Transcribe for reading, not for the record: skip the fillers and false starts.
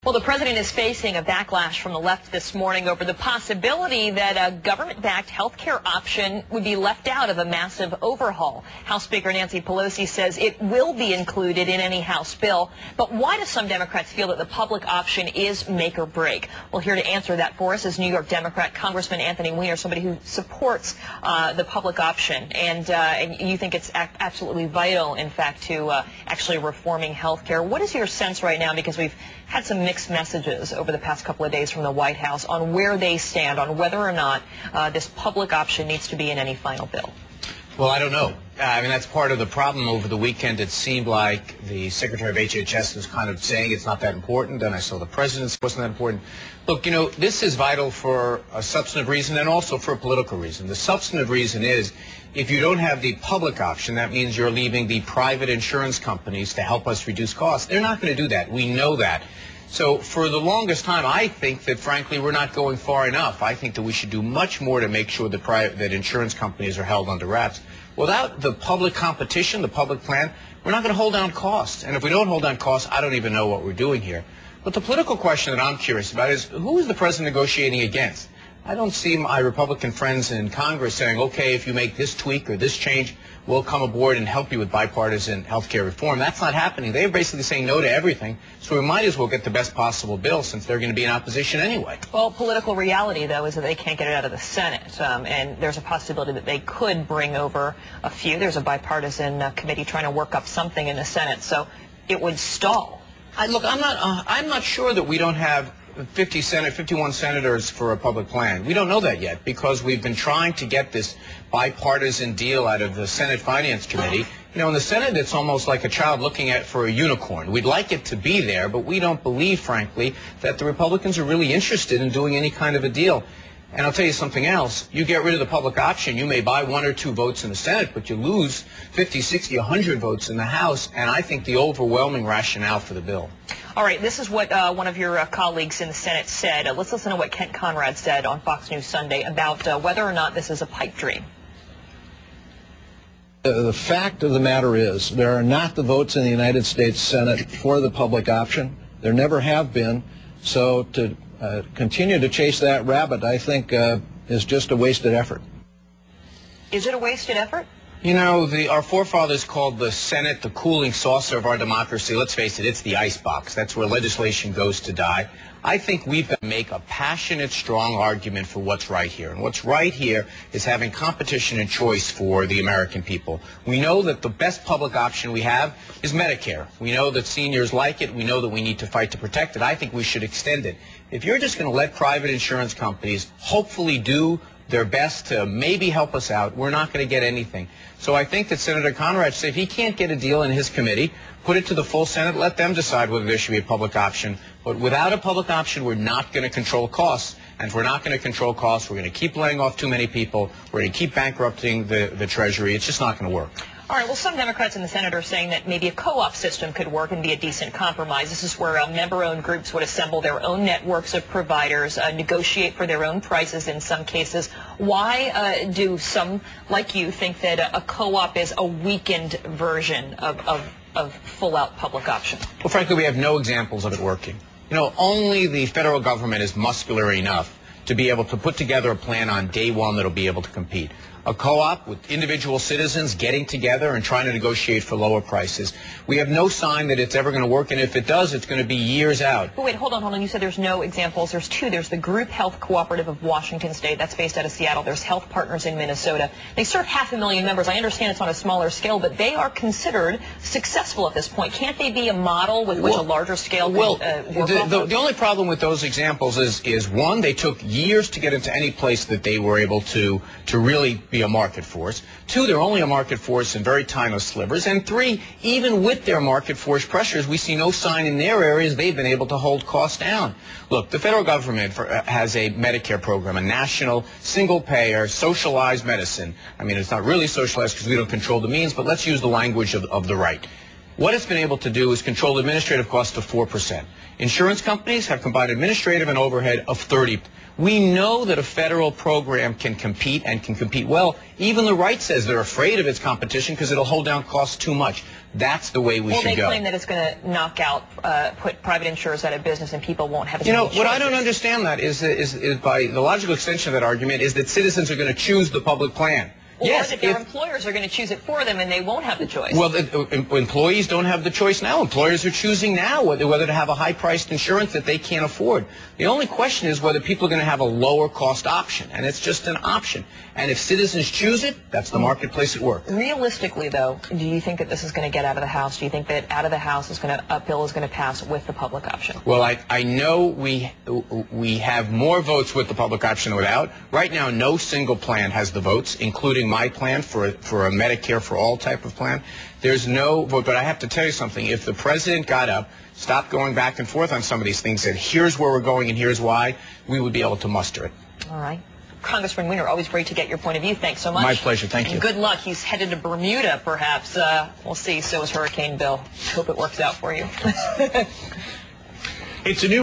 Well, the president is facing a backlash from the left this morning over the possibility that a government-backed health care option would be left out of a massive overhaul. House Speaker Nancy Pelosi says it will be included in any House bill. But why do some Democrats feel that the public option is make or break? Well, here to answer that for us is New York Democrat Congressman Anthony Weiner, somebody who supports the public option. And you think it's absolutely vital, in fact, to actually reforming health care. What is your sense right now? Because we've had some mixed messages over the past couple of days from the White House on where they stand on whether or not this public option needs to be in any final bill. Well, I don't know. I mean, that's part of the problem. Over the weekend, it seemed like the Secretary of HHS was kind of saying it's not that important, and I saw the President say it wasn't that important. Look, you know, this is vital for a substantive reason and also for a political reason. The substantive reason is if you don't have the public option, that means you're leaving the private insurance companies to help us reduce costs. They're not going to do that. We know that. So for the longest time, I think that, frankly, we're not going far enough. I think that we should do much more to make sure that insurance companies are held under wraps. Without the public competition, the public plan, we're not going to hold down costs. And if we don't hold down costs, I don't even know what we're doing here. But the political question that I'm curious about is, who is the president negotiating against? I don't see my Republican friends in Congress saying, okay, if you make this tweak or this change, we'll come aboard and help you with bipartisan health care reform. That's not happening. They're basically saying no to everything. So we might as well get the best possible bill since they're going to be in opposition anyway. Well, political reality, though, is that they can't get it out of the Senate. And there's a possibility that they could bring over a few. There's a bipartisan committee trying to work up something in the Senate. So it would stall. Look, I'm not sure that we don't have 51 senators for a public plan. We don't know that yet because we've been trying to get this bipartisan deal out of the Senate Finance Committee. You know, in the Senate, it's almost like a child looking for a unicorn. We'd like it to be there, but we don't believe, frankly, that the Republicans are really interested in doing any kind of a deal. And I'll tell you something else. You get rid of the public option, you may buy 1 or 2 votes in the Senate, but you lose 50, 60, 100 votes in the House, and I think the overwhelming rationale for the bill. All right, this is what one of your colleagues in the Senate said. Let's listen to what Kent Conrad said on Fox News Sunday about whether or not this is a pipe dream. The fact of the matter is there are not the votes in the United States Senate for the public option. There never have been. So to continue to chase that rabbit, I think, is just a wasted effort. Is it a wasted effort? You know, our forefathers called the Senate the cooling saucer of our democracy. Let's face it, it's the icebox. That's where legislation goes to die. I think we've got to make a passionate, strong argument for what's right here. And what's right here is having competition and choice for the American people. We know that the best public option we have is Medicare. We know that seniors like it. We know that we need to fight to protect it. I think we should extend it. If you're just going to let private insurance companies hopefully do their best to maybe help us out, we're not going to get anything. So I think that Senator Conrad said if he can't get a deal in his committee, put it to the full Senate, let them decide whether there should be a public option. But without a public option, we're not going to control costs. And if we're not going to control costs, we're going to keep laying off too many people. We're going to keep bankrupting the Treasury. It's just not going to work. All right, well, some Democrats in the Senate are saying that maybe a co-op system could work and be a decent compromise. This is where member-owned groups would assemble their own networks of providers, negotiate for their own prices in some cases. Why do some, like you, think that a co-op is a weakened version of full-out public option? Well, frankly, we have no examples of it working. You know, only the federal government is muscular enough to be able to put together a plan on day one that will be able to compete. A co-op with individual citizens getting together and trying to negotiate for lower prices. We have no sign that it's ever going to work, and if it does, it's going to be years out. But wait, hold on. You said there's no examples. There's 2. There's the Group Health Cooperative of Washington State. That's based out of Seattle. There's Health Partners in Minnesota. They serve 500,000 members. I understand it's on a smaller scale, but they are considered successful at this point. Can't they be a model with which a larger scale could work? The only problem with those examples is one, they took years to get into any place that they were able to really be a market force. 2, they're only a market force in very tiny slivers. And 3, even with their market force pressures, we see no sign in their areas they've been able to hold costs down. Look, the federal government has a Medicare program, a national single-payer socialized medicine. I mean, it's not really socialized because we don't control the means, but let's use the language of the right. What it's been able to do is control administrative costs to 4%. Insurance companies have combined administrative and overhead of 30%. We know that a federal program can compete and can compete well. Even the right says they're afraid of its competition because it'll hold down costs too much. That's the way we should go. Well, they claim that it's going to knock out, put private insurers out of business, and people won't have as many choices. What I don't understand that is by the logical extension of that argument is that citizens are going to choose the public plan. Or yes, that their employers are going to choose it for them and they won't have the choice. Well, employees don't have the choice now. Employers are choosing now whether to have a high-priced insurance that they can't afford. The only question is whether people are going to have a lower-cost option, and it's just an option. And if citizens choose it, that's the marketplace at work. Realistically, though, do you think that this is going to get out of the House? Do you think that out of the House a bill is going to pass with the public option? Well, I know we have more votes with the public option than without. Right now, no single plan has the votes, including my plan for a Medicare for all type of plan. There's no vote, but I have to tell you something. If the president got up, stopped going back and forth on some of these things, said, here's where we're going and here's why, we would be able to muster it. All right. Congressman Weiner, always great to get your point of view. Thanks so much. My pleasure. Thank you. And good luck. He's headed to Bermuda, perhaps. We'll see. So is Hurricane Bill. Hope it works out for you. It's a new